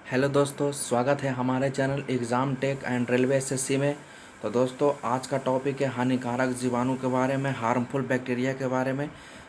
Hello दोस्तों, स्वागत है हमारे channel exam tech and railway SSC में। तो दोस्तों, आज का टॉपिक है हानिकारक जीवाणु के बारे में, हार्मफुल बैक्टीरिया के बारे में।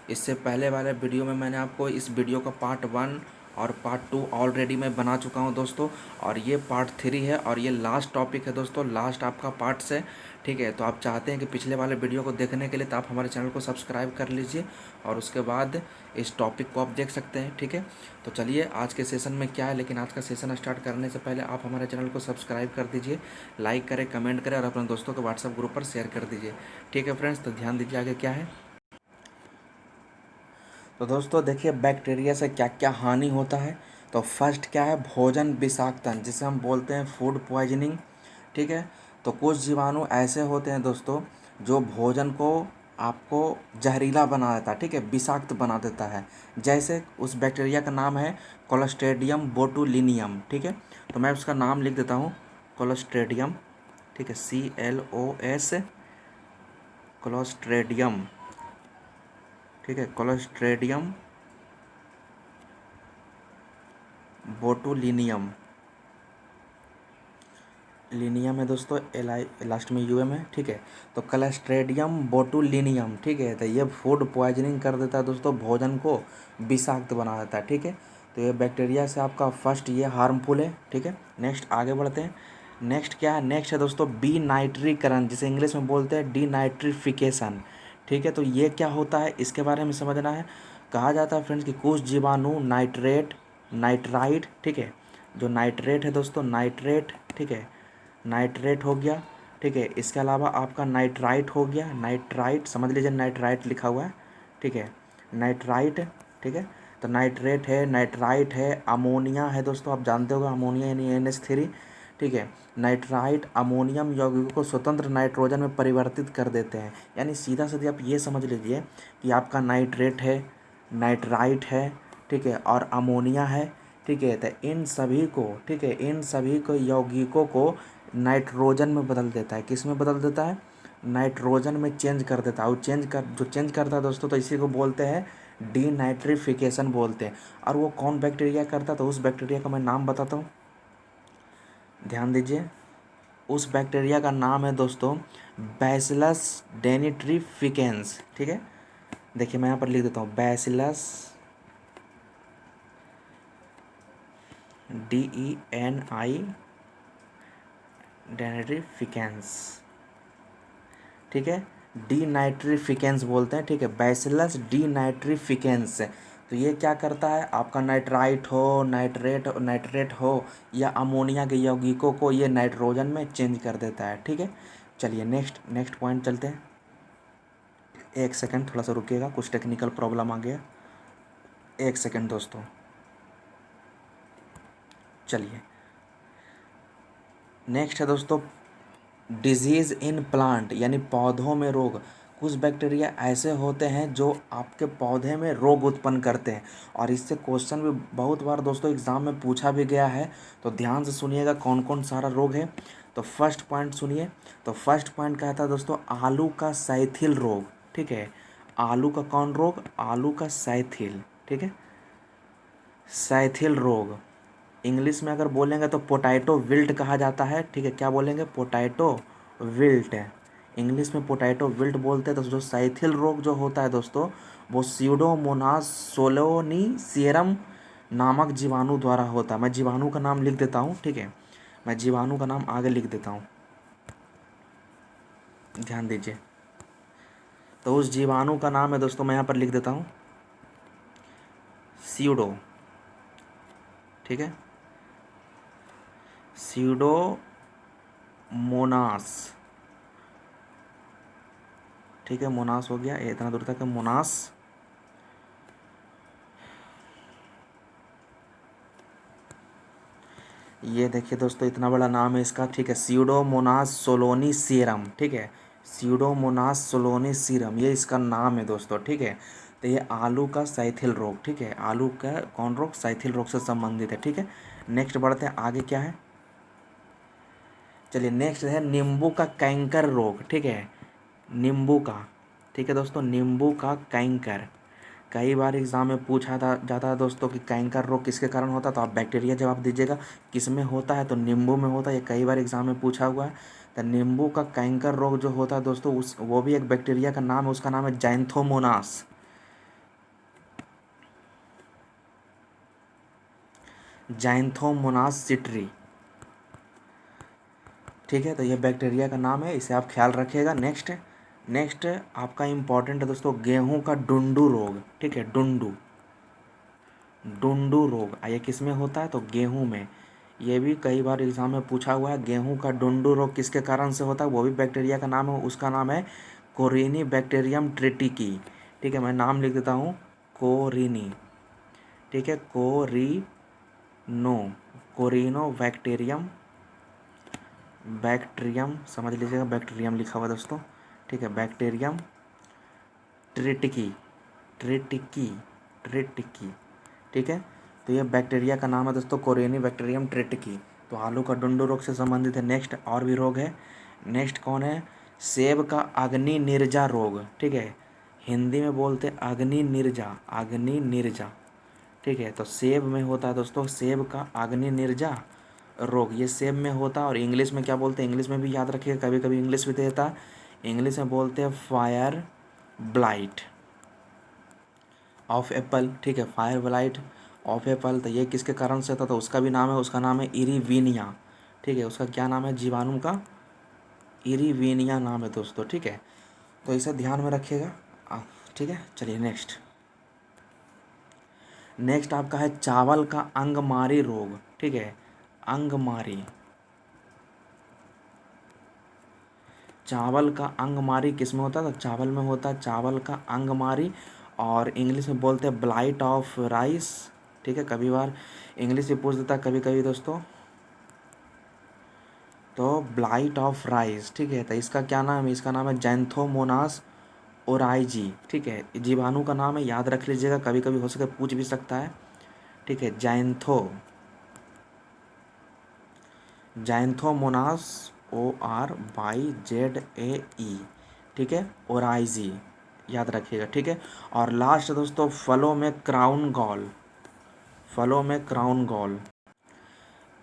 इससे पहले वाले वीडियो में मैंने आपको इस वीडियो का पार्ट 1 और पार्ट 2 ऑलरेडी मैं बना चुका हूं दोस्तों, और ये पार्ट 3 है और ये लास्ट टॉपिक है दोस्तों, लास्ट आपका पार्ट्स है। ठीक है, तो आप चाहते हैं कि पिछले वाले वीडियो को देखने के लिए तो आप हमारे चैनल को सब्सक्राइब कर लीजिए और उसके बाद इस टॉपिक को आप देख सकते हैं। ठीक है, तो चलिए आज के सेशन में क्या है, लेकिन आज का सेशन स्टार्ट करने से पहले आप हमारे चैनल को सब्सक्राइब कर दीजिए, लाइक करें, कमेंट करें और अपने दोस्तों के व्हाट्सएप ग्रुप पर शेयर कर दीजिए। ठीक है फ्रेंड्स, तो ध्यान दीजिए आगे क्या है। तो दोस्तों देखिए, बैक्टीरिया से क्या क्या हानि होता है। तो फर्स्ट क्या है, भोजन विषाक्तन, जिसे हम बोलते हैं फूड पॉइजनिंग। ठीक है, तो कुछ जीवाणु ऐसे होते हैं दोस्तों जो भोजन को आपको जहरीला बना देता है। ठीक है, विषाक्त बना देता है। जैसे उस बैक्टीरिया का नाम है क्लोस्ट्रीडियम बोटुलिनियम। ठीक है, तो मैं उसका नाम लिख देता हूँ, क्लोस्ट्रीडियम। ठीक है, CLOS, क्लोस्ट्रीडियम। ठीक है, क्लोस्ट्रीडियम बोटुलिनियम। लिनियम है दोस्तों, एल आई लास्ट में UM है। ठीक है, तो क्लस्ट्रेडियम बोटुलिनियम। ठीक है, तो ये फूड पॉइजनिंग कर देता है दोस्तों, भोजन को विषाक्त बना देता है। ठीक है, तो ये बैक्टीरिया से आपका फर्स्ट ये हार्मफुल है। ठीक है, नेक्स्ट आगे बढ़ते हैं। नेक्स्ट क्या है, नेक्स्ट है दोस्तों बी नाइट्रीकरण, जिसे इंग्लिश में बोलते हैं डीनाइट्रिफिकेशन। ठीक है, तो ये क्या होता है इसके बारे में समझना है। कहा जाता है फ्रेंड्स कि कुछ जीवाणु नाइट्रेट, नाइट्राइट, ठीक है, जो नाइट्रेट है दोस्तों, नाइट्रेट, ठीक है, नाइट्रेट हो गया। ठीक है, इसके अलावा आपका नाइट्राइट हो गया, नाइट्राइट समझ लीजिए, नाइट्राइट लिखा हुआ है। ठीक है, नाइट्राइट। ठीक है, तो नाइट्रेट है, नाइट्राइट है, अमोनिया है दोस्तों, आप जानते होगा अमोनिया यानी NH3। ठीक है, नाइट्राइट अमोनियम यौगिकों को स्वतंत्र नाइट्रोजन में परिवर्तित कर देते हैं। यानी सीधा सीधा आप ये समझ लीजिए कि आपका नाइट्रेट है, नाइट्राइट है, ठीक है, और अमोनिया है। ठीक है, तो इन सभी को, ठीक है, इन सभी को यौगिकों को नाइट्रोजन में बदल देता है। किस में बदल देता है, नाइट्रोजन में चेंज कर देता है। और जो चेंज करता है दोस्तों, तो इसी को बोलते हैं डीनाइट्रिफिकेशन बोलते हैं। और वो कौन बैक्टीरिया करता है, तो उस बैक्टीरिया का मैं नाम बताता हूँ, ध्यान दीजिए। उस बैक्टीरिया का नाम है दोस्तों बैसिलस डेनिट्रीफिकेंस। ठीक है, देखिए मैं यहाँ पर लिख देता हूँ, बैसिलस DENI डेनिट्रीफिकेंस। ठीक है, डीनाइट्रिफिकेंस बोलते हैं। ठीक है, बैसिलस डीनाइट्रिफिकेंस। तो ये क्या करता है, आपका नाइट्राइट हो, नाइट्रेट हो या अमोनिया के यौगिकों को ये नाइट्रोजन में चेंज कर देता है। ठीक है, चलिए नेक्स्ट नेक्स्ट पॉइंट चलते हैं। एक सेकंड, थोड़ा सा रुकिएगा, कुछ टेक्निकल प्रॉब्लम आ गया, एक सेकंड दोस्तों। चलिए नेक्स्ट है दोस्तों डिजीज़ इन प्लांट, यानी पौधों में रोग। कुछ बैक्टीरिया ऐसे होते हैं जो आपके पौधे में रोग उत्पन्न करते हैं, और इससे क्वेश्चन भी बहुत बार दोस्तों एग्ज़ाम में पूछा भी गया है। तो ध्यान से सुनिएगा कौन कौन सारा रोग है। तो फर्स्ट पॉइंट सुनिए। तो फर्स्ट पॉइंट कहता है दोस्तों आलू का सैथिल रोग। ठीक है, आलू का कौन रोग, आलू का सैथिल। ठीक है, सैथिल रोग इंग्लिश में अगर बोलेंगे तो पोटैटो विल्ट कहा जाता है। ठीक है, क्या बोलेंगे, पोटैटो विल्ट। इंग्लिश में पोटैटो विल्ट बोलते हैं। तो जो साइथिल रोग जो होता है दोस्तों, वो स्यूडोमोनास सोलोनीसियरम नामक जीवाणु द्वारा होता है। मैं जीवाणु का नाम लिख देता हूँ। ठीक है, मैं जीवाणु का नाम आगे लिख देता हूँ, ध्यान दीजिए। तो उस जीवाणु का नाम है दोस्तों, मैं यहाँ पर लिख देता हूँ, स्यूडो। ठीक है, स्यूडोमोनास। ठीक है, मोनास हो गया, इतना दूर तक है मोनास। ये देखिए दोस्तों, इतना बड़ा नाम है इसका। ठीक है, स्यूडोमोनास सोलोनी सीरम। ठीक है, स्यूडोमोनास सोलोनी सीरम, ये इसका नाम है दोस्तों। ठीक है, तो ये आलू का सैथिल रोग। ठीक है, आलू का कौन रोग, सैथिल रोग से संबंधित है। ठीक है, नेक्स्ट बढ़ते हैं, आगे क्या है। चलिए नेक्स्ट है नींबू का कैंकर रोग। ठीक है, नींबू का, ठीक है दोस्तों, नींबू का कैंकर। कई बार एग्जाम में पूछा जाता है दोस्तों कि कैंकर रोग किसके कारण होता है, तो आप बैक्टीरिया जवाब दीजिएगा। किस में होता है, तो नींबू में होता है। ये कई बार एग्जाम में पूछा हुआ है। तो नींबू का कैंकर रोग जो होता है दोस्तों, उस वो भी एक बैक्टीरिया का नाम है, उसका नाम है जैंथोमोनास। जैंथोमोनास सिट्री, ठीक है। तो ये बैक्टीरिया का नाम है, इसे आप ख्याल रखिएगा। नेक्स्ट आपका इम्पॉर्टेंट है दोस्तों, गेहूं का डुंडू रोग, ठीक है। डुंडू रोग ये किस में होता है, तो गेहूं में। ये भी कई बार एग्जाम में पूछा हुआ है। गेहूं का डुंडू रोग किसके कारण से होता है, वो भी बैक्टीरिया का नाम है, उसका नाम है कोरिनी बैक्टीरियम ट्रिटिकी, ठीक है। मैं नाम लिख देता हूँ, कोरिनी, ठीक है। कोरिनो बैक्टीरियम समझ लीजिएगा, बैक्टीरियम लिखा हुआ दोस्तों, ठीक है। बैक्टीरियम ट्रिटिकी ट्रिटिकी ट्रिटिकी, ठीक है। तो ये बैक्टीरिया का नाम है दोस्तों, कोरिनी बैक्टीरियम ट्रिटिकी। तो आलू का डुंडू रोग से संबंधित है। नेक्स्ट और भी रोग है। नेक्स्ट कौन है, सेब का अग्नि निर्जा रोग, ठीक है। हिंदी में बोलते हैं अग्नि निर्जा, ठीक है। तो सेब में होता है दोस्तों, सेब का अग्नि निर्जा रोग, ये सेब में होता है। और इंग्लिश में क्या बोलते हैं, इंग्लिश में भी याद रखिएगा, कभी कभी इंग्लिश भी देता है। इंग्लिश में बोलते हैं फायर ब्लाइट ऑफ एप्पल, ठीक है। फायर ब्लाइट ऑफ एप्पल, तो ये किसके कारण से था, तो उसका भी नाम है, उसका नाम है इरीविनिया, ठीक है। उसका क्या नाम है, जीवाणु का इरीविनिया नाम है दोस्तों, ठीक है। तो इसे ध्यान में रखिएगा, ठीक है। चलिए नेक्स्ट आपका है चावल का अंगमारी रोग, ठीक है। अंगमारी, चावल का अंगमारी किस में होता है, तो चावल में होता है, चावल का अंगमारी। और इंग्लिश में बोलते हैं ब्लाइट ऑफ राइस, ठीक है। कभी बार इंग्लिश भी पूछ देता है कभी कभी दोस्तों, तो ब्लाइट ऑफ राइस, ठीक है। तो इसका क्या नाम है, इसका नाम है जैंथोमोनास ओराइजी, ठीक है। जीवाणु का नाम है, याद रख लीजिएगा, कभी कभी हो सके पूछ भी सकता है, ठीक है। जैंथोमोनास ORYZAE, ठीक है, ओराइजी, याद रखिएगा, ठीक है। और लास्ट दोस्तों, फलों में क्राउन गॉल,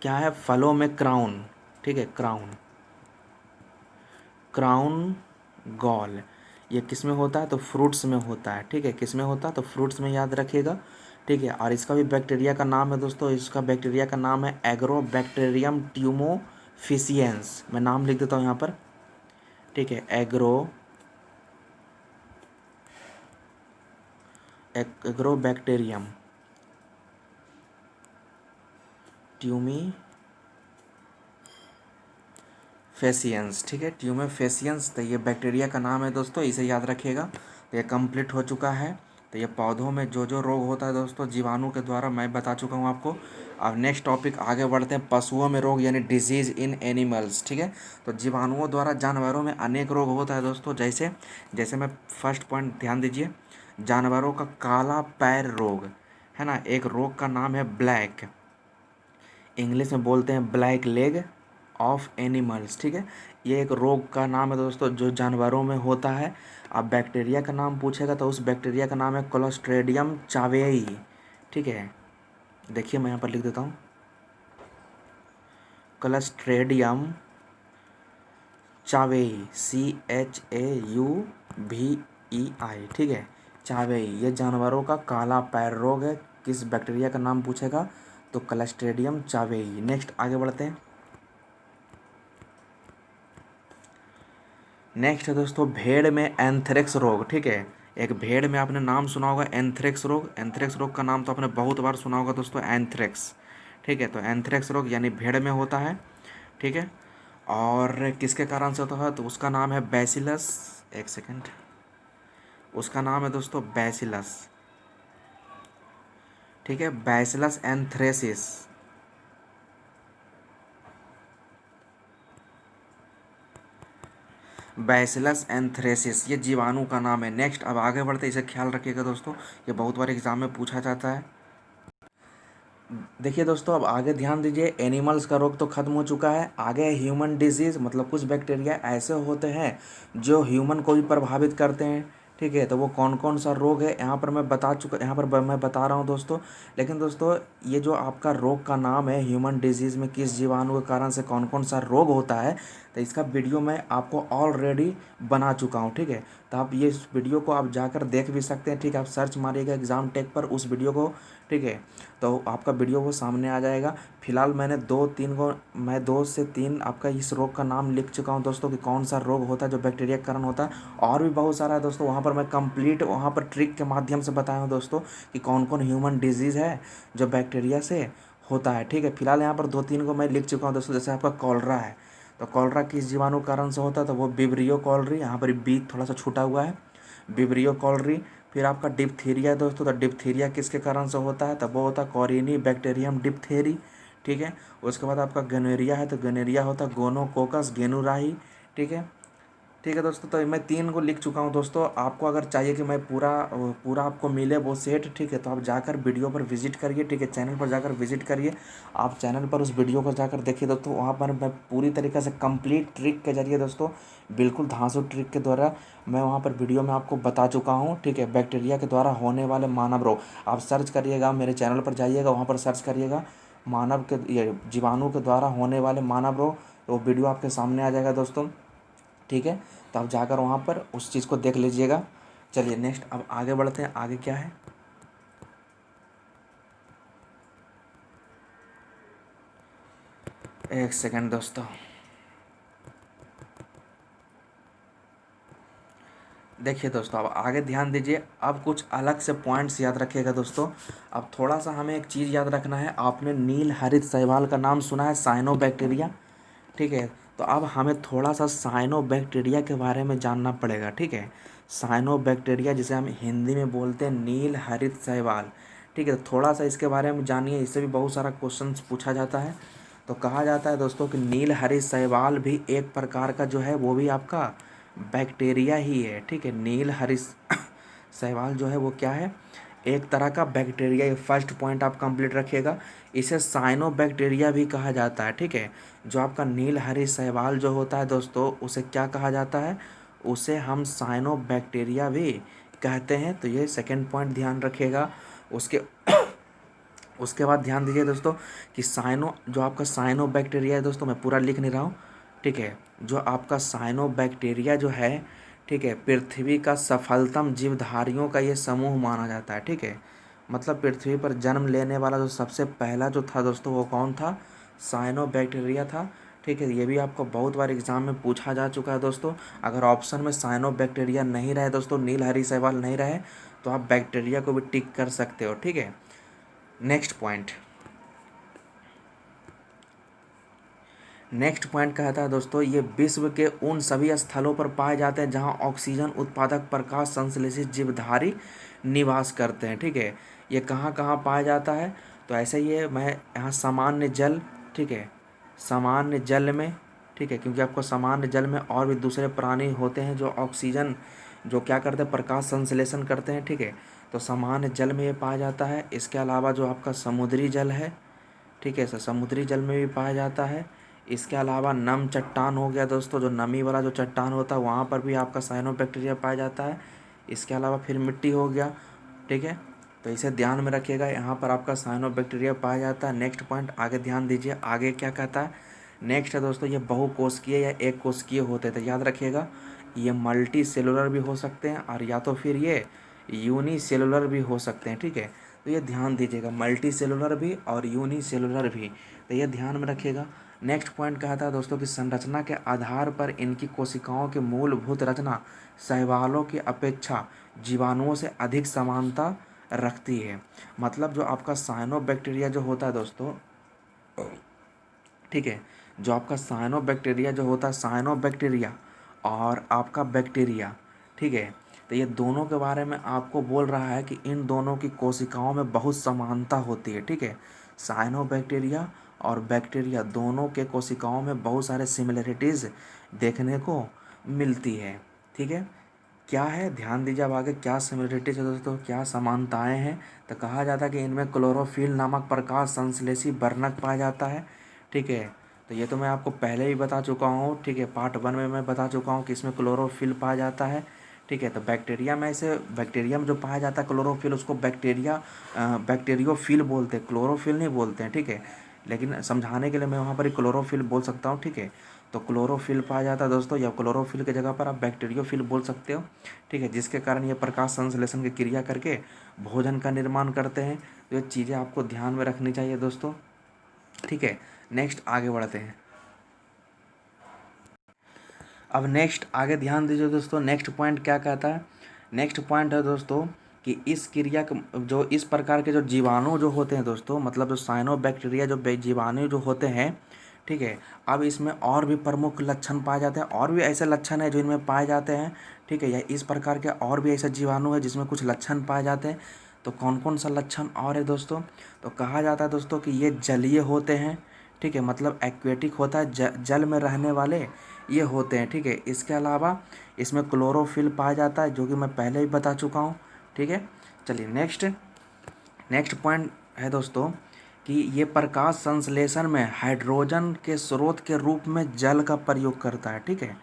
क्या है, फलों में क्राउन, ठीक है। क्राउन गॉल ये किस में होता है, तो फ्रूट्स में होता है, ठीक है। किस में होता है, तो फ्रूट्स में, याद रखिएगा, ठीक है। और इसका भी बैक्टीरिया का नाम है दोस्तों, इसका बैक्टीरिया का नाम है एग्रोबैक्टीरियम ट्यूमोफिशियंस। मैं नाम लिख देता हूँ यहाँ पर, ठीक है। एग्रोबैक्टीरियम ट्यूमीफेसियंस, ठीक है। ट्यूमेफेसियंस, तो ये बैक्टीरिया का नाम है दोस्तों, इसे याद रखिएगा। तो ये कंप्लीट हो चुका है। तो ये पौधों में जो जो रोग होता है दोस्तों जीवाणु के द्वारा, मैं बता चुका हूँ आपको। अब नेक्स्ट टॉपिक आगे बढ़ते हैं, पशुओं में रोग यानी डिजीज़ इन एनिमल्स, ठीक है। तो जीवाणुओं द्वारा जानवरों में अनेक रोग होता है दोस्तों, जैसे जैसे मैं फर्स्ट पॉइंट ध्यान दीजिए, जानवरों का काला पैर रोग है ना, एक रोग का नाम है ब्लैक, इंग्लिश में बोलते हैं ब्लैक लेग ऑफ एनिमल्स, ठीक है। ये एक रोग का नाम है दोस्तों, जो जानवरों में होता है। अब बैक्टीरिया का नाम पूछेगा तो उस बैक्टीरिया का नाम है क्लोस्ट्रेडियम चावेई, ठीक है। देखिए मैं यहाँ पर लिख देता हूँ, क्लोस्ट्रेडियम चावेई, CHAUVEI, ठीक है। चावेई, ये जानवरों का काला पैर रोग है। किस बैक्टीरिया का नाम पूछेगा, तो क्लोस्ट्रेडियम चावेई। नेक्स्ट आगे बढ़ते हैं। नेक्स्ट है दोस्तों, भेड़ में एंथ्रेक्स रोग, ठीक है। एक भेड़ में आपने नाम सुना होगा एंथ्रेक्स रोग। एंथ्रेक्स रोग का नाम तो आपने बहुत बार सुना होगा दोस्तों, एंथ्रेक्स, ठीक है। तो एंथ्रेक्स रोग यानी भेड़ में होता है, ठीक है। और किसके कारण से होता है, तो उसका नाम है बैसिलस, एक सेकेंड, उसका नाम है दोस्तों बैसिलस, ठीक है। बैसिलस एंथ्रेसिस, बैसिलस एंथ्रेसिस, ये जीवाणु का नाम है। नेक्स्ट अब आगे बढ़ते, इसे ख्याल रखिएगा दोस्तों, ये बहुत बार एग्जाम में पूछा जाता है। देखिए दोस्तों, अब आगे ध्यान दीजिए, एनिमल्स का रोग तो खत्म हो चुका है। आगे ह्यूमन डिजीज़, मतलब कुछ बैक्टीरिया ऐसे होते हैं जो ह्यूमन को भी प्रभावित करते हैं, ठीक है। तो वो कौन कौन सा रोग है यहाँ पर मैं बता रहा हूँ दोस्तों। लेकिन दोस्तों ये जो आपका रोग का नाम है ह्यूमन डिजीज़ में किस जीवाणु के कारण से कौन कौन सा रोग होता है, तो इसका वीडियो मैं आपको ऑलरेडी बना चुका हूँ। ठीक है। तो आप ये इस वीडियो को आप जाकर देख भी सकते हैं। ठीक है। आप सर्च मारिएगा एग्ज़ाम टेक पर उस वीडियो को। ठीक है। तो आपका वीडियो वो सामने आ जाएगा। फिलहाल मैं 2 से 3 आपका इस रोग का नाम लिख चुका हूँ दोस्तों कि कौन सा रोग होता है जो बैक्टीरिया के कारण होता है। और भी बहुत सारा है दोस्तों, वहाँ पर मैं कंप्लीट वहाँ पर ट्रिक के माध्यम से बताया हूँ दोस्तों कि कौन कौन ह्यूमन डिजीज़ है जो बैक्टीरिया से होता है। ठीक है। फिलहाल यहाँ पर 2-3 को मैं लिख चुका हूँ दोस्तों। जैसे आपका कॉलरा है, तो कॉलरा किस जीवाणु कारण से होता है, तो वो विब्रियो कॉलरी, यहाँ पर बी थोड़ा सा छूटा हुआ है, विब्रियो कॉलरी। फिर आपका डिप्थीरिया दोस्तों, तो डिप्थीरिया किसके कारण से होता है, तो वो होता है कॉरिनी बैक्टीरियम डिप्थेरी। ठीक है। उसके बाद आपका गनोरिया है, तो गनोरिया होता है गोनोकोकस गेनुराही। ठीक है। ठीक है दोस्तों, तो मैं 3 को लिख चुका हूँ दोस्तों। आपको अगर चाहिए कि मैं पूरा आपको मिले वो सेट, ठीक है, तो आप जाकर वीडियो पर विजिट करिए। ठीक है। चैनल पर जाकर विजिट करिए। आप चैनल पर उस वीडियो को जाकर देखिए दोस्तों। वहाँ पर मैं पूरी तरीके से कंप्लीट ट्रिक के जरिए दोस्तों, बिल्कुल धांसू ट्रिक के द्वारा मैं वहाँ पर वीडियो में आपको बता चुका हूँ। ठीक है। बैक्टीरिया के द्वारा होने वाले मानव रोग आप सर्च करिएगा, मेरे चैनल पर जाइएगा, वहाँ पर सर्च करिएगा मानव के ये जीवाणु के द्वारा होने वाले मानव रोग, तो वीडियो आपके सामने आ जाएगा दोस्तों। ठीक है। तो आप जाकर वहाँ पर उस चीज़ को देख लीजिएगा। चलिए नेक्स्ट अब आगे बढ़ते हैं। आगे क्या है, एक सेकंड दोस्तों। देखिए दोस्तों, अब आगे ध्यान दीजिए। अब कुछ अलग से पॉइंट्स याद रखिएगा दोस्तों। अब थोड़ा सा हमें एक चीज़ याद रखना है। आपने नील हरित शैवाल का नाम सुना है, साइनोबैक्टीरिया। ठीक है। तो अब हमें थोड़ा सा साइनोबैक्टीरिया के बारे में जानना पड़ेगा। ठीक है। साइनोबैक्टीरिया जिसे हम हिंदी में बोलते हैं नील हरित शैवाल। ठीक है। तो थोड़ा सा इसके बारे में जानिए, इससे भी बहुत सारा क्वेश्चन पूछा जाता है। तो कहा जाता है दोस्तों कि नील हरित शैवाल भी एक प्रकार का जो है वो भी आपका बैक्टीरिया ही है। ठीक है। नील हरित शैवाल जो है वो क्या है, एक तरह का बैक्टीरिया। ये फर्स्ट पॉइंट आप कंप्लीट रखिएगा। इसे साइनोबैक्टीरिया भी कहा जाता है। ठीक है। जो आपका नील हरित शैवाल जो होता है दोस्तों, उसे क्या कहा जाता है, उसे हम साइनोबैक्टीरिया भी कहते हैं। तो ये सेकंड पॉइंट ध्यान रखिएगा। उसके उसके बाद ध्यान दीजिए दोस्तों कि जो आपका साइनोबैक्टीरिया है दोस्तों, मैं पूरा लिख नहीं रहा हूँ। ठीक है। जो आपका साइनोबैक्टीरिया जो है, ठीक है, पृथ्वी का सफलतम जीवधारियों का ये समूह माना जाता है। ठीक है। मतलब पृथ्वी पर जन्म लेने वाला जो सबसे पहला जो था दोस्तों, वो कौन था, साइनोबैक्टीरिया था। ठीक है। ये भी आपको बहुत बार एग्जाम में पूछा जा चुका है दोस्तों। अगर ऑप्शन में साइनोबैक्टीरिया नहीं रहे दोस्तों, नील हरी शैवाल नहीं रहे, तो आप बैक्टीरिया को भी टिक कर सकते हो। ठीक है। नेक्स्ट पॉइंट कहता है दोस्तों, ये विश्व के उन सभी स्थलों पर पाए जाते हैं जहां ऑक्सीजन उत्पादक प्रकाश संश्लेषित जीवधारी निवास करते हैं। ठीक है। ये कहाँ कहाँ पाया जाता है, तो ऐसे ही है, मैं यहाँ सामान्य जल, ठीक है, सामान्य जल में, ठीक है, क्योंकि आपको सामान्य जल में और भी दूसरे प्राणी होते हैं जो ऑक्सीजन जो क्या करते हैं, प्रकाश संश्लेषण करते हैं। ठीक है। तो सामान्य जल में ये पाया जाता है। इसके अलावा जो आपका समुद्री जल है, ठीक है, समुद्री जल में भी पाया जाता है। इसके अलावा नम चट्टान हो गया दोस्तों, जो नमी वाला जो चट्टान होता है वहाँ पर भी आपका साइनोबैक्टीरिया पाया जाता है। इसके अलावा फिर मिट्टी हो गया। ठीक है। तो इसे ध्यान में रखिएगा, यहाँ पर आपका साइनोबैक्टीरिया पाया जाता है। नेक्स्ट पॉइंट आगे ध्यान दीजिए, आगे क्या कहता है। नेक्स्ट है दोस्तों, ये बहुकोशिकीय या एक कोशिकीय होते थे, याद रखिएगा। ये मल्टी सेलुलर भी हो सकते हैं और या तो फिर ये यूनिसेलुलर भी हो सकते हैं। ठीक है। तो ये ध्यान दीजिएगा, मल्टी सेलुलर भी और यूनिसेलुलर भी, तो ये ध्यान में रखिएगा। नेक्स्ट पॉइंट कहता है दोस्तों कि संरचना के आधार पर इनकी कोशिकाओं की मूलभूत रचना शैवालों की अपेक्षा जीवाणुओं से अधिक समानता रखती है। मतलब जो आपका साइनोबैक्टीरिया जो होता है दोस्तों, ठीक है, जो आपका साइनोबैक्टीरिया जो होता है, साइनोबैक्टीरिया और आपका बैक्टीरिया, ठीक है, तो ये दोनों के बारे में आपको बोल रहा है कि इन दोनों की कोशिकाओं में बहुत समानता होती है। ठीक है। साइनोबैक्टीरिया और बैक्टीरिया दोनों के कोशिकाओं में बहुत सारे सिमिलरिटीज़ देखने को मिलती है। ठीक है। क्या है, ध्यान दीजिए अब आगे क्या सिमिलरिटीज है दोस्तों, क्या समानताएं हैं। तो कहा जाता है कि इनमें क्लोरोफिल नामक प्रकाश संश्लेषी वर्णक पाया जाता है। ठीक है। तो ये तो मैं आपको पहले ही बता चुका हूँ। ठीक है। पार्ट 1 में मैं बता चुका हूँ कि इसमें क्लोरोफिल पाया जाता है। ठीक है। तो बैक्टीरिया में ऐसे बैक्टीरिया में जो पाया जाता है क्लोरोफिल, उसको बैक्टीरियोफिल बोलते हैं, क्लोरोफिल नहीं बोलते हैं, ठीक है। लेकिन समझाने के लिए मैं वहाँ पर क्लोरोफिल बोल सकता हूँ, ठीक है। तो क्लोरोफिल पाया जाता है दोस्तों, या क्लोरोफिल की जगह पर आप बैक्टीरियोफिल बोल सकते हो, ठीक है। जिसके कारण ये प्रकाश संश्लेषण की क्रिया करके भोजन का निर्माण करते हैं। तो ये चीज़ें आपको ध्यान में रखनी चाहिए दोस्तों, ठीक है। नेक्स्ट आगे बढ़ते हैं। अब नेक्स्ट आगे ध्यान दीजिए दोस्तों, नेक्स्ट पॉइंट क्या कहता है। नेक्स्ट पॉइंट है दोस्तों कि इस क्रिया जो इस प्रकार के जो जीवाणु जो होते हैं दोस्तों, मतलब जो साइनोबैक्टीरिया जो जीवाणु जो होते हैं, ठीक है। अब इसमें और भी प्रमुख लक्षण पाए जाते हैं, और भी ऐसे लक्षण हैं जो इनमें पाए जाते हैं, ठीक है। या इस प्रकार के और भी ऐसे जीवाणु है जिसमें कुछ लक्षण पाए जाते हैं। तो कौन कौन सा लक्षण और है दोस्तों, तो कहा जाता है दोस्तों कि ये जलीय होते हैं, ठीक है। मतलब एक्वेटिक होता है, जल में रहने वाले ये होते हैं, ठीक है। इसके अलावा इसमें क्लोरोफिल पाया जाता है, जो कि मैं पहले ही बता चुका हूँ, ठीक है। चलिए नेक्स्ट पॉइंट है दोस्तों कि ये प्रकाश संश्लेषण में हाइड्रोजन के स्रोत के रूप में जल का प्रयोग करता है, ठीक है।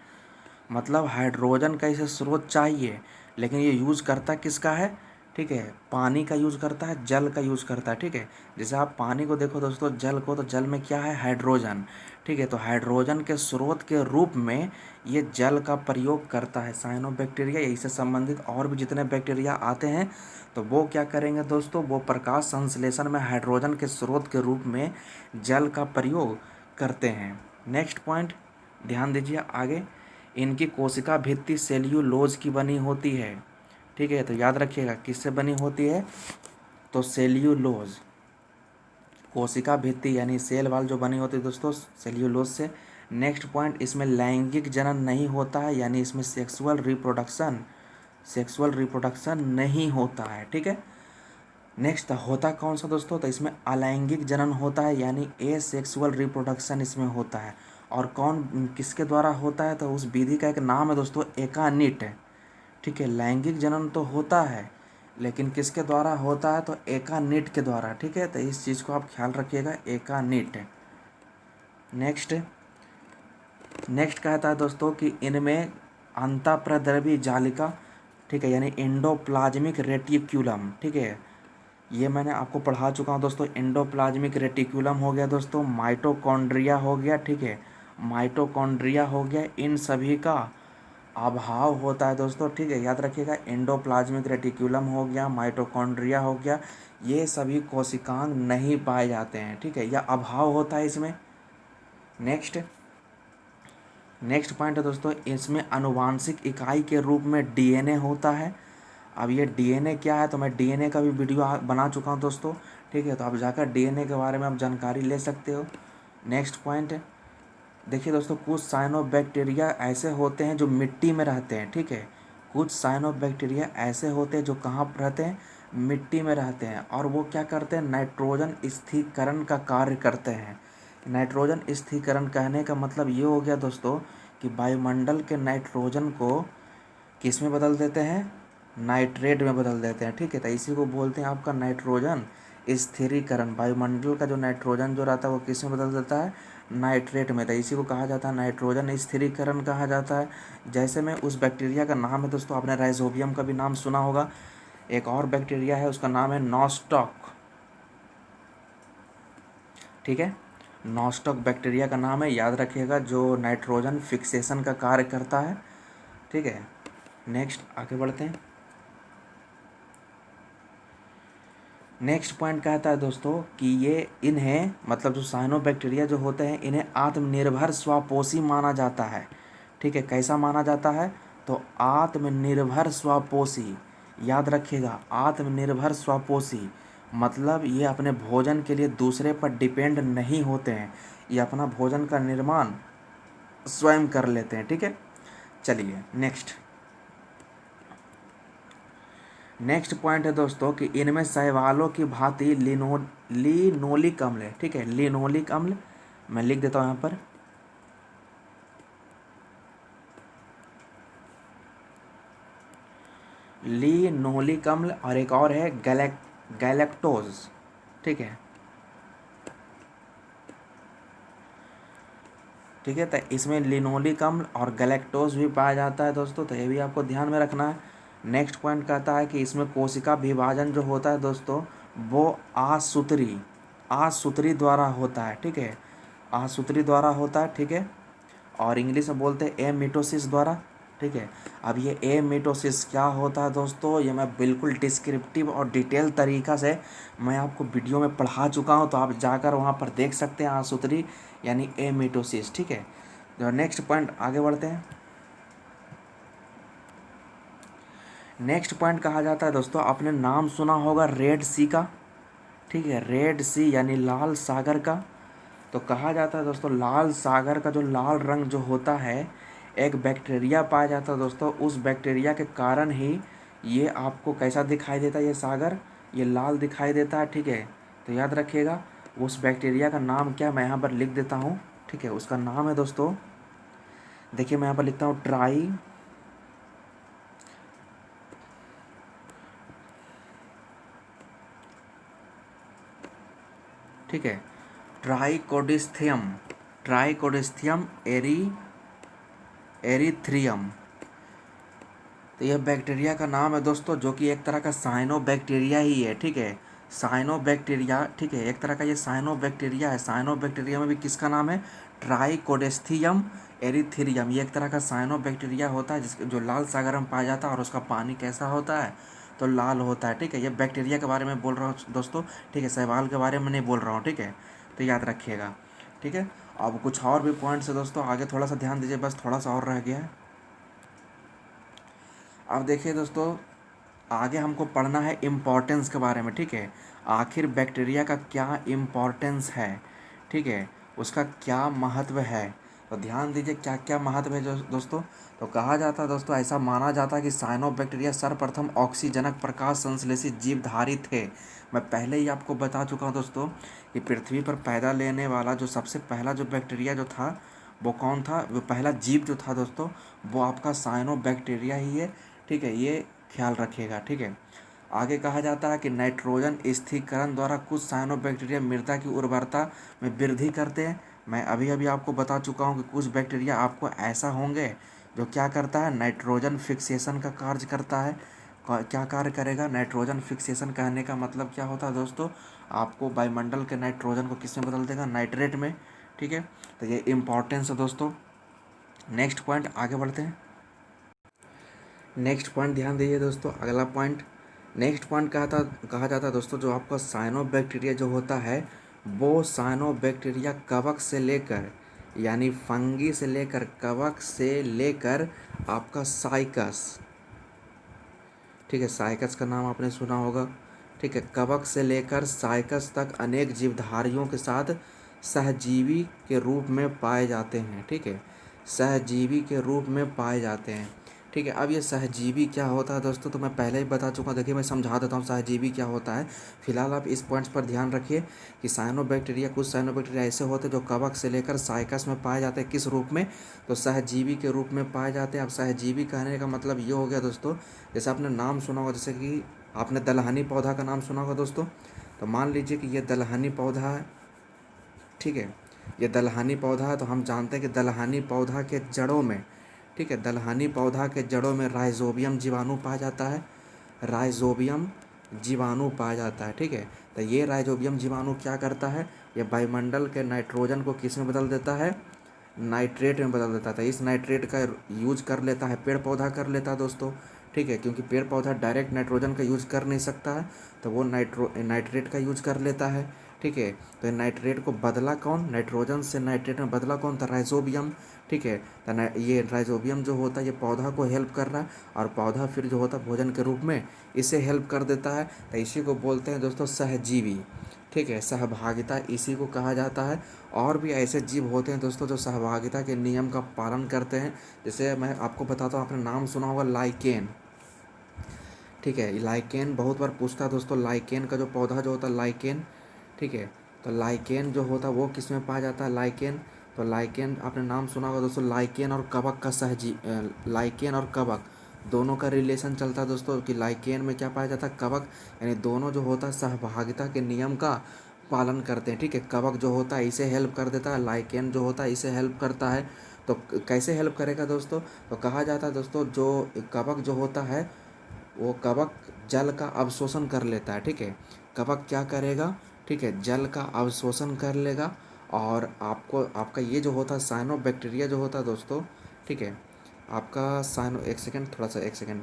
मतलब हाइड्रोजन का इसे स्रोत चाहिए, लेकिन ये यूज़ करता किसका है, ठीक है। पानी का यूज़ करता है, जल का यूज़ करता है, ठीक है। जैसे आप पानी को देखो दोस्तों, जल को, तो जल में क्या है, हाइड्रोजन, ठीक है। तो हाइड्रोजन के स्रोत के रूप में ये जल का प्रयोग करता है साइनोबैक्टीरिया। यही से संबंधित और भी जितने बैक्टीरिया आते हैं, तो वो क्या करेंगे दोस्तों, वो प्रकाश संश्लेषण में हाइड्रोजन के स्रोत के रूप में जल का प्रयोग करते हैं। नेक्स्ट पॉइंट ध्यान दीजिए आगे, इनकी कोशिका भित्ति सेल्यूलोज की बनी होती है, ठीक है। तो याद रखिएगा किससे बनी होती है, तो सेल्यूलोज, कोशिका भित्ति यानी सेल वाल जो बनी होती है दोस्तों सेल्यूलोज से। नेक्स्ट पॉइंट, इसमें लैंगिक जनन नहीं होता है, यानी इसमें सेक्सुअल रिप्रोडक्शन नहीं होता है, ठीक है। नेक्स्ट होता कौन सा दोस्तों, तो इसमें अलैंगिक जनन होता है, यानी एसेक्सुअल रिप्रोडक्शन इसमें होता है। और कौन किसके द्वारा होता है, तो उस विधि का एक नाम है दोस्तों एकानिट, ठीक है। लैंगिक जनन तो होता है, लेकिन किसके द्वारा होता है, तो एकानिट के द्वारा, ठीक है। तो इस चीज़ को आप ख्याल रखिएगा, एकानिट। नेक्स्ट कहता है दोस्तों कि इनमें अंतःप्रद्रवी जालिका, ठीक है, यानी एंडोप्लाज्मिक रेटिक्यूलम, ठीक है। ये मैंने आपको पढ़ा चुका हूँ दोस्तों। एंडोप्लाज्मिक रेटिक्यूलम हो गया दोस्तों, माइटोकॉन्ड्रिया हो गया, ठीक है, माइटोकॉन्ड्रिया हो गया, इन सभी का अभाव होता है दोस्तों, ठीक है। याद रखिएगा, एंडोप्लाज्मिक रेटिक्यूलम हो गया, माइटोकॉन्ड्रिया हो गया, ये सभी कोशिकांग नहीं पाए जाते हैं, ठीक है, या अभाव होता है इसमें। नेक्स्ट पॉइंट है दोस्तों, इसमें आनुवांशिक इकाई के रूप में डीएनए होता है। अब ये डीएनए क्या है, तो मैं डीएनए का भी वीडियो बना चुका हूँ दोस्तों, ठीक है। तो आप जाकर डीएनए के बारे में आप जानकारी ले सकते हो। नेक्स्ट पॉइंट देखिए दोस्तों, कुछ साइनोबैक्टीरिया ऐसे होते हैं जो मिट्टी में रहते हैं, ठीक है। कुछ साइनोबैक्टीरिया ऐसे होते हैं जो कहाँ पर रहते हैं, मिट्टी में रहते हैं, और वो क्या करते हैं, नाइट्रोजन स्थिरीकरण का कार्य करते हैं। नाइट्रोजन स्थिरीकरण कहने का मतलब ये हो गया दोस्तों कि वायुमंडल के नाइट्रोजन को किस में बदल देते हैं, नाइट्रेट में बदल देते हैं, ठीक है। तो इसी को बोलते हैं आपका नाइट्रोजन स्थिरीकरण। वायुमंडल का जो नाइट्रोजन जो रहता है वो किस में बदल देता है, नाइट्रेट में। तो इसी को कहा जाता है नाइट्रोजन स्थिरीकरण कहा जाता है। जैसे में उस बैक्टीरिया का नाम है दोस्तों, आपने राइजोबियम का भी नाम सुना होगा। एक और बैक्टीरिया है, उसका नाम है नॉस्टॉक, ठीक है। नॉस्टॉक बैक्टीरिया का नाम है, याद रखिएगा, जो नाइट्रोजन फिक्सेशन का कार्य करता है, ठीक है। नेक्स्ट आगे बढ़ते हैं। नेक्स्ट पॉइंट कहता है दोस्तों कि ये इन्हें, मतलब जो साइनोबैक्टीरिया जो होते हैं, इन्हें आत्मनिर्भर स्वपोषी माना जाता है, ठीक है। कैसा माना जाता है, तो आत्मनिर्भर स्वपोषी, याद रखिएगा, आत्मनिर्भर स्वपोषी। मतलब ये अपने भोजन के लिए दूसरे पर डिपेंड नहीं होते हैं, ये अपना भोजन का निर्माण स्वयं कर लेते हैं, ठीक है। चलिए नेक्स्ट पॉइंट है दोस्तों कि इनमें शैवालों की भांति लिनोलिक अम्ल है, ठीक है। लिनोलिक अम्ल मैं लिख देता हूँ यहाँ पर, लिनोलिक अम्ल, और एक और है गैलेक्टोज, ठीक है। ठीक है। तो इसमें लिनोलिक अम्ल और गैलेक्टोज भी पाया जाता है दोस्तों, तो ये भी आपको ध्यान में रखना है। नेक्स्ट पॉइंट कहता है कि इसमें कोशिका विभाजन जो होता है दोस्तों वो आसूत्री द्वारा होता है, ठीक है, आसूत्री द्वारा होता है, ठीक है, और इंग्लिश में बोलते हैं एमिटोसिस द्वारा, ठीक है। अब ये एमिटोसिस क्या होता है दोस्तों, ये मैं बिल्कुल डिस्क्रिप्टिव और डिटेल तरीक़ा से मैं आपको वीडियो में पढ़ा चुका हूँ, तो आप जाकर वहाँ पर देख सकते हैं आसूत्री यानी एमिटोसिस, ठीक है। तो नेक्स्ट पॉइंट आगे बढ़ते हैं। नेक्स्ट पॉइंट कहा जाता है दोस्तों, आपने नाम सुना होगा रेड सी का, ठीक है, रेड सी यानी लाल सागर का। तो कहा जाता है दोस्तों लाल सागर का जो लाल रंग जो होता है एक बैक्टीरिया पाया जाता है दोस्तों, उस बैक्टीरिया के कारण ही ये आपको कैसा दिखाई देता है, ये सागर ये लाल दिखाई देता है, ठीक है। तो याद रखिएगा उस बैक्टीरिया का नाम क्या, मैं यहाँ पर लिख देता हूँ, ठीक है। उसका नाम है दोस्तों, देखिए मैं यहाँ पर लिखता हूँ ठीक है, ट्राइकोडिस्थियम, ट्राइकोडिस्थियम एरीथ्रियम। तो यह बैक्टीरिया का नाम है दोस्तों, जो कि एक तरह का साइनो बैक्टीरिया ही है, ठीक है, साइनो बैक्टीरिया, ठीक है, एक तरह का ये साइनो बैक्टीरिया है। साइनो बैक्टीरिया में भी किसका नाम है, ट्राइकोडेस्थियम एरीथ्रियम। ये एक तरह का साइनो बैक्टीरिया होता है जिसके जो लाल सागर में पाया जाता है, और उसका पानी कैसा होता है, तो लाल होता है, ठीक है। ये बैक्टीरिया के बारे में बोल रहा हूँ दोस्तों, ठीक है, शैवाल के बारे में नहीं बोल रहा हूँ, ठीक है, तो याद रखिएगा, ठीक है। अब कुछ और भी पॉइंट्स है दोस्तों, आगे थोड़ा सा ध्यान दीजिए, बस थोड़ा सा और रह गया है। अब देखिए दोस्तों आगे हमको पढ़ना है इम्पोर्टेंस के बारे में, ठीक है, आखिर बैक्टीरिया का क्या इम्पोर्टेंस है, ठीक है, उसका क्या महत्व है। तो ध्यान दीजिए क्या क्या महत्व है जो दोस्तों। तो कहा जाता है दोस्तों, ऐसा माना जाता है कि साइनोबैक्टीरिया सर्वप्रथम ऑक्सीजनक प्रकाश संश्लेषित जीवधारी थे। मैं पहले ही आपको बता चुका हूँ दोस्तों कि पृथ्वी पर पैदा लेने वाला जो सबसे पहला जो बैक्टीरिया जो था वो कौन था, वो पहला जीव जो था दोस्तों वो आपका साइनोबैक्टीरिया ही है, ठीक है, ये ख्याल रखिएगा, ठीक है। आगे कहा जाता है कि नाइट्रोजन स्थिरीकरण द्वारा कुछ साइनोबैक्टीरिया मृदा की उर्वरता में वृद्धि करते हैं। मैं अभी अभी आपको बता चुका हूँ कि कुछ बैक्टीरिया आपको ऐसा होंगे जो क्या करता है, नाइट्रोजन फिक्सेशन का कार्य करता है। क्या कार्य करेगा, नाइट्रोजन फिक्सेशन कहने का मतलब क्या होता है दोस्तों, आपको वायुमंडल के नाइट्रोजन को किस में बदल देगा, नाइट्रेट में, ठीक है। तो ये इम्पोर्टेंस है दोस्तों। नेक्स्ट पॉइंट आगे बढ़ते हैं। नेक्स्ट पॉइंट ध्यान दीजिए दोस्तों, अगला पॉइंट, नेक्स्ट पॉइंट कहा जाता है दोस्तों, जो आपका साइनोबैक्टीरिया जो होता है वो साइनोबैक्टीरिया कवक से लेकर यानी फंगी से लेकर कवक से लेकर आपका साइकस, ठीक है, साइकस का नाम आपने सुना होगा, ठीक है, कवक से लेकर साइकस तक अनेक जीवधारियों के साथ सहजीवी के रूप में पाए जाते हैं, ठीक है, सहजीवी के रूप में पाए जाते हैं, ठीक है। अब ये सहजीवी क्या होता है दोस्तों, तो मैं पहले ही बता चुका हूँ, देखिए मैं समझा देता हूँ सहजीवी क्या होता है। फिलहाल आप इस पॉइंट्स पर ध्यान रखिए कि साइनोबैक्टीरिया, कुछ साइनोबैक्टीरिया ऐसे होते हैं जो कवक से लेकर साइकस में पाए जाते हैं, किस रूप में, तो सहजीवी के रूप में पाए जाते हैं। अब सहजीवी कहने का मतलब ये हो गया दोस्तों, जैसे आपने नाम सुना होगा, जैसे कि आपने दलहनी पौधा का नाम सुना होगा दोस्तों, तो मान लीजिए कि ये दलहनी पौधा है, ठीक है, ये दलहनी पौधा है, तो हम जानते हैं कि दलहनी पौधा के जड़ों में, ठीक है, दलहनी पौधा के जड़ों में राइजोबियम जीवाणु पाया जाता है, राइजोबियम जीवाणु पाया जाता है, ठीक है। तो ये राइजोबियम जीवाणु क्या करता है, ये वायुमंडल के नाइट्रोजन को किस में बदल देता है, नाइट्रेट में बदल देता था। इस नाइट्रेट का यूज कर लेता है पेड़ पौधा, कर लेता है दोस्तों, ठीक है, क्योंकि पेड़ पौधा डायरेक्ट नाइट्रोजन का यूज कर नहीं सकता है, तो वो नाइट्रेट का यूज कर लेता है, ठीक है। तो नाइट्रेट को बदला कौन, नाइट्रोजन से नाइट्रेट में बदला कौन था, राइजोबियम, ठीक है। तो ये राइजोबियम जो होता है ये पौधा को हेल्प कर रहा है, और पौधा फिर जो होता है भोजन के रूप में इसे हेल्प कर देता है। तो इसी को बोलते हैं दोस्तों सहजीवी, ठीक है, सहभागिता इसी को कहा जाता है। और भी ऐसे जीव होते हैं दोस्तों जो सहभागिता के नियम का पालन करते हैं, जैसे मैं आपको बताता हूँ, आपने नाम सुना होगा लाइकेन, ठीक है, लाइकेन बहुत बार पूछता है दोस्तों, लाइकेन का जो पौधा जो होता है लाइकेन, ठीक है, तो लाइकेन जो होता है वो किस में पाया जाता है, लाइकेन, तो लाइकेन आपने नाम सुना होगा दोस्तों, लाइकेन और कवक का लाइकेन और कवक दोनों का रिलेशन चलता है दोस्तों, कि लाइकेन में क्या पाया जाता है, कवक, यानी दोनों जो होता है सहभागिता के नियम का पालन करते हैं, ठीक है। कवक जो होता है इसे हेल्प कर देता है, लाइकेन जो होता है इसे हेल्प करता है। तो कैसे हेल्प करेगा दोस्तों? तो कहा जाता है दोस्तों जो कवक जो होता है वो कवक जल का अवशोषण कर लेता है, ठीक है। कवक क्या करेगा, ठीक है, जल का अवशोषण कर लेगा। और आपको आपका ये जो होता है साइनो बैक्टीरिया जो होता है दोस्तों, ठीक है, आपका साइनो, एक सेकेंड, थोड़ा सा एक सेकेंड,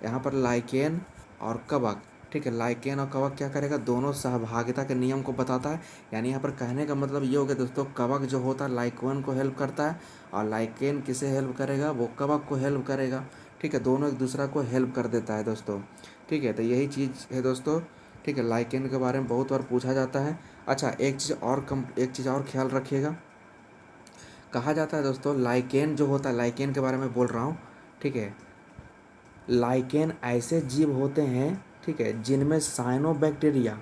यहाँ पर लाइकेन और कवक, ठीक है, लाइकेन और कवक क्या करेगा, दोनों सहभागिता के नियम को बताता है। यानी यहाँ पर कहने का मतलब ये हो गया दोस्तों, कवक जो होता है लाइकेन को हेल्प करता है और लाइकेन किसे हेल्प करेगा, वो कवक को हेल्प करेगा, ठीक है। दोनों एक दूसरा को हेल्प कर देता है दोस्तों, ठीक है। तो यही चीज़ है दोस्तों, ठीक है। लाइकेन के बारे में बहुत बार पूछा जाता है। अच्छा, एक चीज़ और ख्याल रखिएगा। कहा जाता है दोस्तों लाइकेन जो होता है, लाइकेन के बारे में बोल रहा हूँ, ठीक है। लाइकेन ऐसे जीव होते हैं, ठीक है, जिनमें साइनोबैक्टीरिया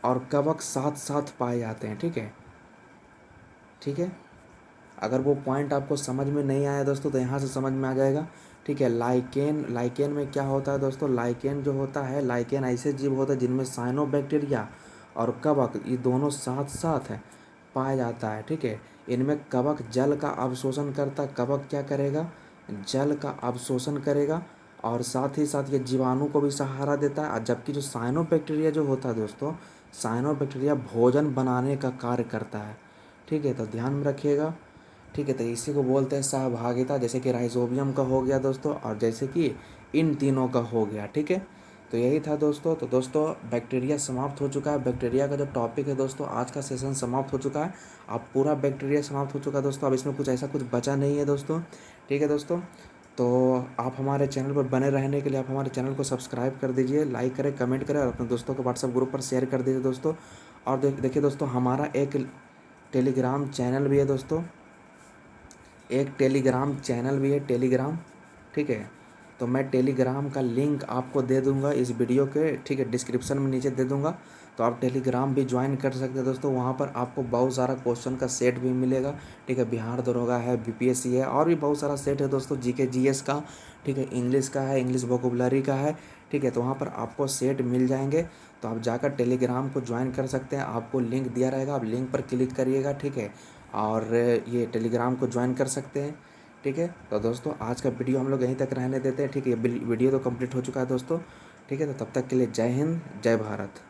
और कवक साथ साथ पाए जाते हैं, ठीक है, ठीक है। अगर वो पॉइंट आपको समझ में नहीं आया दोस्तों तो यहाँ से समझ में आ जाएगा, ठीक है। लाइकेन, लाइकेन में क्या होता है दोस्तों, लाइकेन जो होता है, लाइकेन ऐसे जीव होता है जिनमें साइनोबैक्टीरिया और कवक ये दोनों साथ साथ है पाया जाता है, ठीक है। इनमें कवक जल का अवशोषण करता है, कवक क्या करेगा, जल का अवशोषण करेगा और साथ ही साथ ये जीवाणु को भी सहारा देता है। और जबकि जो साइनोबैक्टीरिया जो होता है दोस्तों, साइनोबैक्टीरिया भोजन बनाने का कार्य करता है, ठीक है। तो ध्यान में रखिएगा, ठीक है। तो इसी को बोलते हैं सहभागिता, जैसे कि राइजोबियम का हो गया दोस्तों और जैसे कि इन तीनों का हो गया, ठीक है। तो यही था दोस्तों। तो दोस्तों बैक्टीरिया समाप्त हो चुका है, बैक्टीरिया का जो टॉपिक है दोस्तों, आज का सेशन समाप्त हो चुका है। अब पूरा बैक्टीरिया समाप्त हो चुका है दोस्तों, अब इसमें कुछ ऐसा कुछ बचा नहीं है दोस्तों, ठीक है दोस्तों। तो आप हमारे चैनल पर बने रहने के लिए आप हमारे चैनल को सब्सक्राइब कर दीजिए, लाइक करें, कमेंट करें और अपने दोस्तों को व्हाट्सएप ग्रुप पर शेयर कर दीजिए दोस्तों। और देखिए दोस्तों, हमारा एक टेलीग्राम चैनल भी है दोस्तों, एक टेलीग्राम चैनल भी है, टेलीग्राम, ठीक है। तो मैं टेलीग्राम का लिंक आपको दे दूंगा इस वीडियो के, ठीक है, डिस्क्रिप्शन में नीचे दे दूंगा। तो आप टेलीग्राम भी ज्वाइन कर सकते हैं दोस्तों। वहाँ पर आपको बहुत सारा क्वेश्चन का सेट भी मिलेगा, ठीक है। बिहार दरोगा है, बीपीएससी है और भी बहुत सारा सेट है दोस्तों, जीके जीएस का, ठीक है, इंग्लिश का है, इंग्लिश वोकेबुलरी का है, ठीक है। तो वहाँ पर आपको सेट मिल जाएंगे। तो आप जाकर टेलीग्राम को ज्वाइन कर सकते हैं, आपको लिंक दिया रहेगा, आप लिंक पर क्लिक करिएगा, ठीक है। और ये टेलीग्राम को ज्वाइन कर सकते हैं, ठीक है। तो दोस्तों आज का वीडियो हम लोग यहीं तक रहने देते हैं, ठीक है। ये वीडियो तो कंप्लीट हो चुका है दोस्तों, ठीक है। तो तब तक के लिए जय हिंद, जय भारत।